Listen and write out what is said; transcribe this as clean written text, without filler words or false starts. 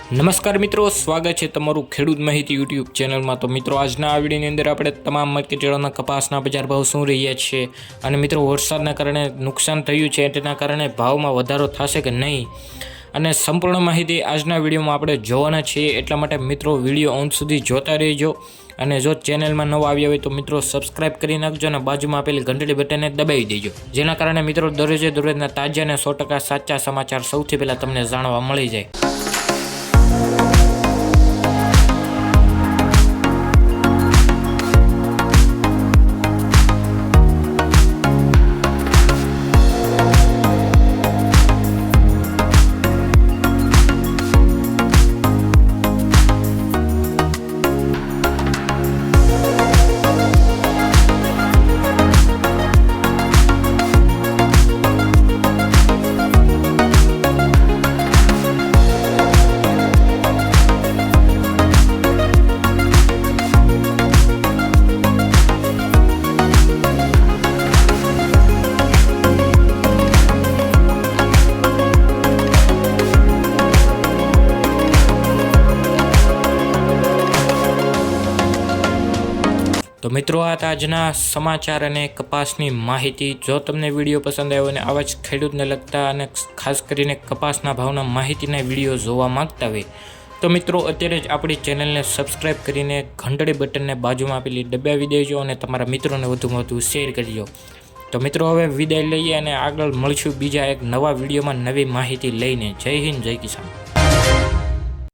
નમસ્કાર મિત્રો, સ્વાગત છે તમારું ખેડૂત માહિતી યુટ્યુબ ચેનલમાં। તો મિત્રો, આજના આ વિડીયોની અંદર આપણે તમામ માર્કેટયાર્ડોના કપાસના બજાર ભાવ શું રહ્યા છે અને મિત્રો વરસાદના કારણે નુકસાન થયું છે તેના કારણે ભાવમાં વધારો થશે કે નહીં અને સંપૂર્ણ માહિતી આજના વિડીયોમાં આપણે જોવાના છીએ। એટલા માટે મિત્રો વિડીયો અંત સુધી જોતા રહેજો અને જો ચેનલમાં નવા આવ્યા હોય તો મિત્રો સબસ્ક્રાઇબ કરી નાખજો અને બાજુમાં આપેલી ઘંટડી બટનને દબાવી દેજો, જેના કારણે મિત્રો દરરોજના તાજા અને 100% સાચા સમાચાર સૌથી પહેલાં તમને જાણવા મળી જાય। તો મિત્રો, આ આજના સમાચાર અને કપાસની માહિતી। જો તમને વિડીયો પસંદ આવ્યો અને આવા જ ખેડૂતને લગતા અને ખાસ કરીને કપાસના ભાવના માહિતીના વિડીયો જોવા માંગતા હોય તો મિત્રો અત્યારે જ આપણી ચેનલને સબસ્ક્રાઇબ કરીને ઘંટડી બટનને બાજુમાં આપેલી દબાવી દેજો અને તમારા મિત્રોને વધુમાં વધુ શેર કરજો। તો મિત્રો, હવે વિદાય લઈએ અને આગળ મળશું બીજા એક નવા વિડીયોમાં નવી માહિતી લઈને। જય હિન્દ, જય કિસાન।